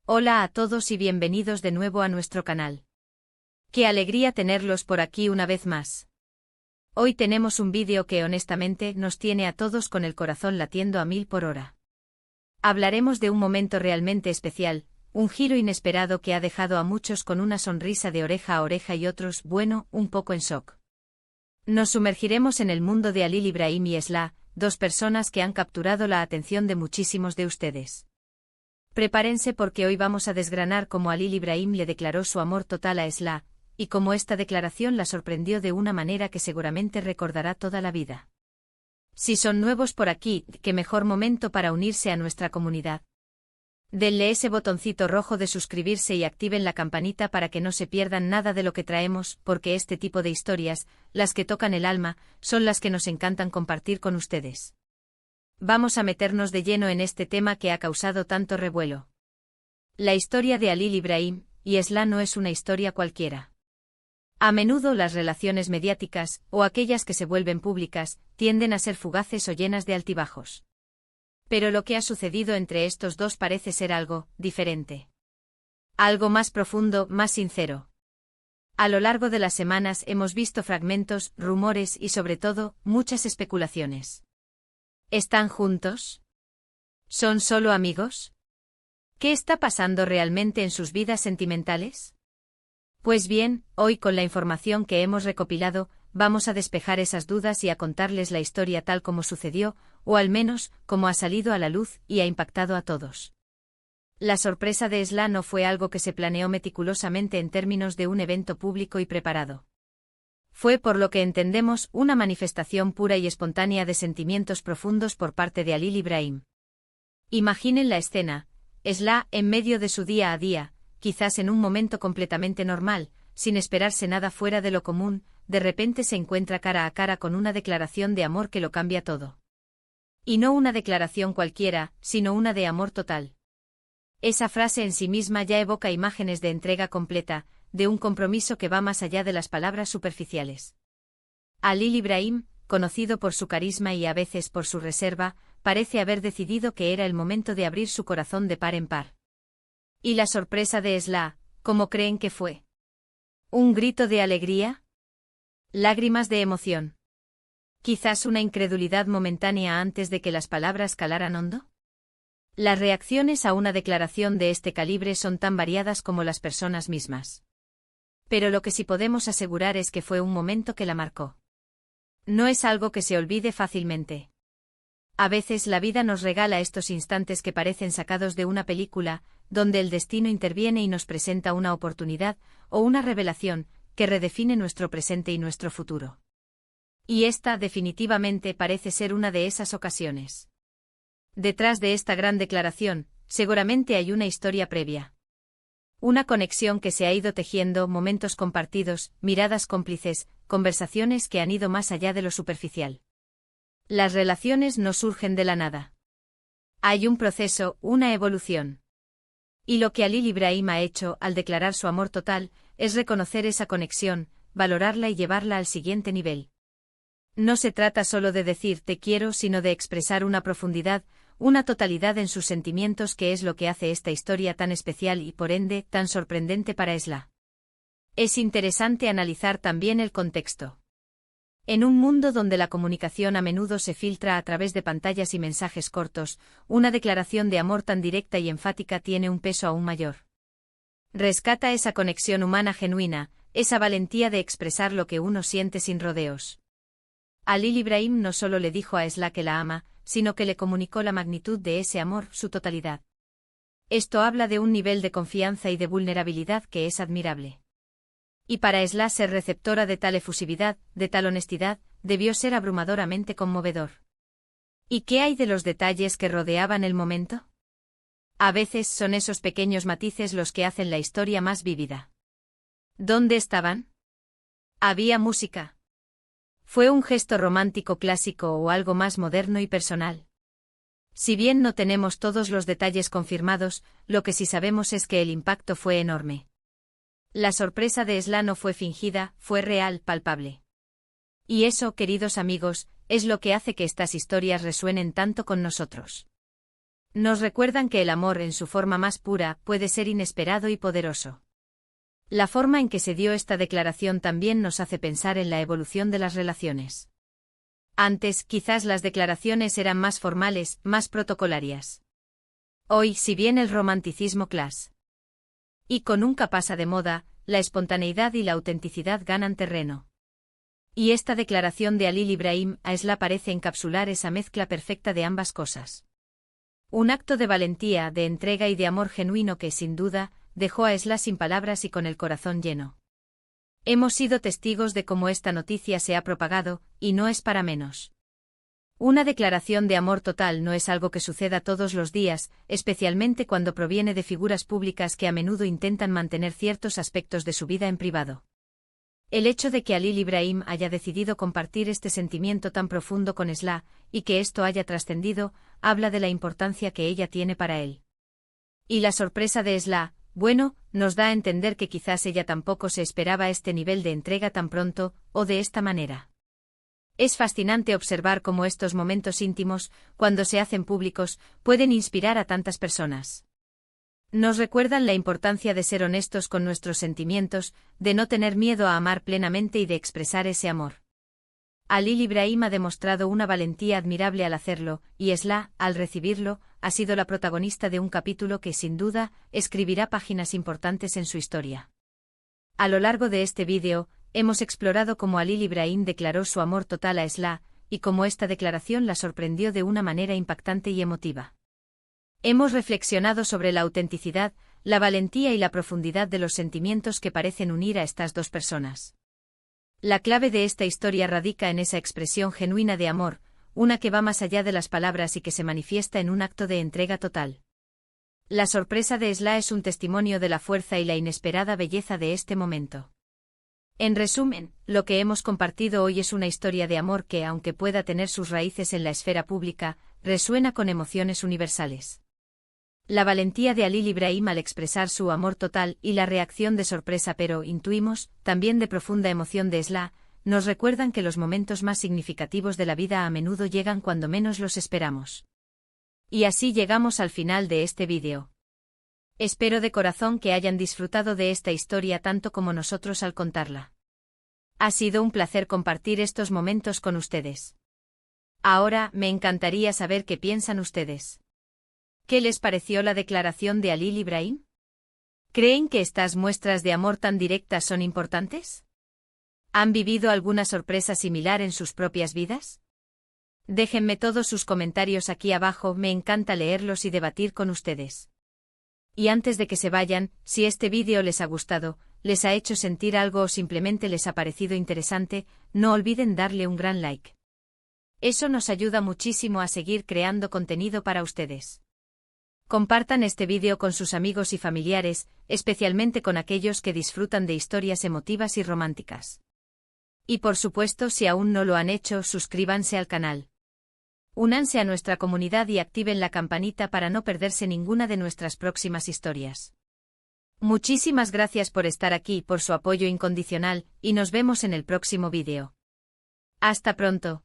Hola a todos y bienvenidos de nuevo a nuestro canal. Qué alegría tenerlos por aquí una vez más. Hoy tenemos un vídeo que honestamente nos tiene a todos con el corazón latiendo a 1000 por hora. Hablaremos de un momento realmente especial, un giro inesperado que ha dejado a muchos con una sonrisa de oreja a oreja y otros, bueno, un poco en shock. Nos sumergiremos en el mundo de Halil Ibrahim y Esla, dos personas que han capturado la atención de muchísimos de ustedes. Prepárense porque hoy vamos a desgranar cómo Halil Ibrahim le declaró su amor total a Esla, y cómo esta declaración la sorprendió de una manera que seguramente recordará toda la vida. Si son nuevos por aquí, qué mejor momento para unirse a nuestra comunidad. Denle ese botoncito rojo de suscribirse y activen la campanita para que no se pierdan nada de lo que traemos, porque este tipo de historias, las que tocan el alma, son las que nos encantan compartir con ustedes. Vamos a meternos de lleno en este tema que ha causado tanto revuelo. La historia de Halil Ibrahim y Esla no es una historia cualquiera. A menudo las relaciones mediáticas, o aquellas que se vuelven públicas, tienden a ser fugaces o llenas de altibajos. Pero lo que ha sucedido entre estos dos parece ser algo diferente. Algo más profundo, más sincero. A lo largo de las semanas hemos visto fragmentos, rumores y sobre todo, muchas especulaciones. ¿Están juntos? ¿Son solo amigos? ¿Qué está pasando realmente en sus vidas sentimentales? Pues bien, hoy con la información que hemos recopilado, vamos a despejar esas dudas y a contarles la historia tal como sucedió, o al menos, como ha salido a la luz y ha impactado a todos. La sorpresa de Esla no fue algo que se planeó meticulosamente en términos de un evento público y preparado. Fue, por lo que entendemos, una manifestación pura y espontánea de sentimientos profundos por parte de Halil Ibrahim. Imaginen la escena: Esla, en medio de su día a día, quizás en un momento completamente normal, sin esperarse nada fuera de lo común, de repente se encuentra cara a cara con una declaración de amor que lo cambia todo. Y no una declaración cualquiera, sino una de amor total. Esa frase en sí misma ya evoca imágenes de entrega completa, de un compromiso que va más allá de las palabras superficiales. Halil Ibrahim, conocido por su carisma y a veces por su reserva, parece haber decidido que era el momento de abrir su corazón de par en par. ¿Y la sorpresa de Esla, cómo creen que fue? ¿Un grito de alegría? ¿Lágrimas de emoción? ¿Quizás una incredulidad momentánea antes de que las palabras calaran hondo? Las reacciones a una declaración de este calibre son tan variadas como las personas mismas. Pero lo que sí podemos asegurar es que fue un momento que la marcó. No es algo que se olvide fácilmente. A veces la vida nos regala estos instantes que parecen sacados de una película, donde el destino interviene y nos presenta una oportunidad, o una revelación, que redefine nuestro presente y nuestro futuro. Y esta definitivamente parece ser una de esas ocasiones. Detrás de esta gran declaración, seguramente hay una historia previa. Una conexión que se ha ido tejiendo, momentos compartidos, miradas cómplices, conversaciones que han ido más allá de lo superficial. Las relaciones no surgen de la nada. Hay un proceso, una evolución. Y lo que Halil Ibrahim ha hecho al declarar su amor total, es reconocer esa conexión, valorarla y llevarla al siguiente nivel. No se trata solo de decir te quiero, sino de expresar una profundidad, una totalidad en sus sentimientos, que es lo que hace esta historia tan especial y, por ende, tan sorprendente para Esla. Es interesante analizar también el contexto. En un mundo donde la comunicación a menudo se filtra a través de pantallas y mensajes cortos, una declaración de amor tan directa y enfática tiene un peso aún mayor. Rescata esa conexión humana genuina, esa valentía de expresar lo que uno siente sin rodeos. Halil Ibrahim no solo le dijo a Esla que la ama, sino que le comunicó la magnitud de ese amor, su totalidad. Esto habla de un nivel de confianza y de vulnerabilidad que es admirable. Y para Esla ser receptora de tal efusividad, de tal honestidad, debió ser abrumadoramente conmovedor. ¿Y qué hay de los detalles que rodeaban el momento? A veces son esos pequeños matices los que hacen la historia más vívida. ¿Dónde estaban? ¿Había música? ¿Fue un gesto romántico clásico o algo más moderno y personal? Si bien no tenemos todos los detalles confirmados, lo que sí sabemos es que el impacto fue enorme. La sorpresa de Esla no fue fingida, fue real, palpable. Y eso, queridos amigos, es lo que hace que estas historias resuenen tanto con nosotros. Nos recuerdan que el amor en su forma más pura puede ser inesperado y poderoso. La forma en que se dio esta declaración también nos hace pensar en la evolución de las relaciones. Antes, quizás las declaraciones eran más formales, más protocolarias. Hoy, si bien el romanticismo y con nunca pasa de moda, la espontaneidad y la autenticidad ganan terreno. Y esta declaración de Halil İbrahim a Esla parece encapsular esa mezcla perfecta de ambas cosas. Un acto de valentía, de entrega y de amor genuino que, sin duda, dejó a Esla sin palabras y con el corazón lleno. Hemos sido testigos de cómo esta noticia se ha propagado, y no es para menos. Una declaración de amor total no es algo que suceda todos los días, especialmente cuando proviene de figuras públicas que a menudo intentan mantener ciertos aspectos de su vida en privado. El hecho de que Halil İbrahim haya decidido compartir este sentimiento tan profundo con Esla, y que esto haya trascendido, habla de la importancia que ella tiene para él. Y la sorpresa de Esla, bueno, nos da a entender que quizás ella tampoco se esperaba este nivel de entrega tan pronto, o de esta manera. Es fascinante observar cómo estos momentos íntimos, cuando se hacen públicos, pueden inspirar a tantas personas. Nos recuerdan la importancia de ser honestos con nuestros sentimientos, de no tener miedo a amar plenamente y de expresar ese amor. Halil İbrahim ha demostrado una valentía admirable al hacerlo, y Esla, al recibirlo, ha sido la protagonista de un capítulo que, sin duda, escribirá páginas importantes en su historia. A lo largo de este vídeo, hemos explorado cómo Halil İbrahim declaró su amor total a Esla, y cómo esta declaración la sorprendió de una manera impactante y emotiva. Hemos reflexionado sobre la autenticidad, la valentía y la profundidad de los sentimientos que parecen unir a estas dos personas. La clave de esta historia radica en esa expresión genuina de amor, una que va más allá de las palabras y que se manifiesta en un acto de entrega total. La sorpresa de Esla es un testimonio de la fuerza y la inesperada belleza de este momento. En resumen, lo que hemos compartido hoy es una historia de amor que, aunque pueda tener sus raíces en la esfera pública, resuena con emociones universales. La valentía de Halil İbrahim al expresar su amor total y la reacción de sorpresa pero, intuimos, también de profunda emoción de Esla, nos recuerdan que los momentos más significativos de la vida a menudo llegan cuando menos los esperamos. Y así llegamos al final de este vídeo. Espero de corazón que hayan disfrutado de esta historia tanto como nosotros al contarla. Ha sido un placer compartir estos momentos con ustedes. Ahora, me encantaría saber qué piensan ustedes. ¿Qué les pareció la declaración de Halil İbrahim? ¿Creen que estas muestras de amor tan directas son importantes? ¿Han vivido alguna sorpresa similar en sus propias vidas? Déjenme todos sus comentarios aquí abajo, me encanta leerlos y debatir con ustedes. Y antes de que se vayan, si este vídeo les ha gustado, les ha hecho sentir algo o simplemente les ha parecido interesante, no olviden darle un gran like. Eso nos ayuda muchísimo a seguir creando contenido para ustedes. Compartan este vídeo con sus amigos y familiares, especialmente con aquellos que disfrutan de historias emotivas y románticas. Y por supuesto, si aún no lo han hecho, suscríbanse al canal. Únanse a nuestra comunidad y activen la campanita para no perderse ninguna de nuestras próximas historias. Muchísimas gracias por estar aquí, por su apoyo incondicional, y nos vemos en el próximo vídeo. Hasta pronto.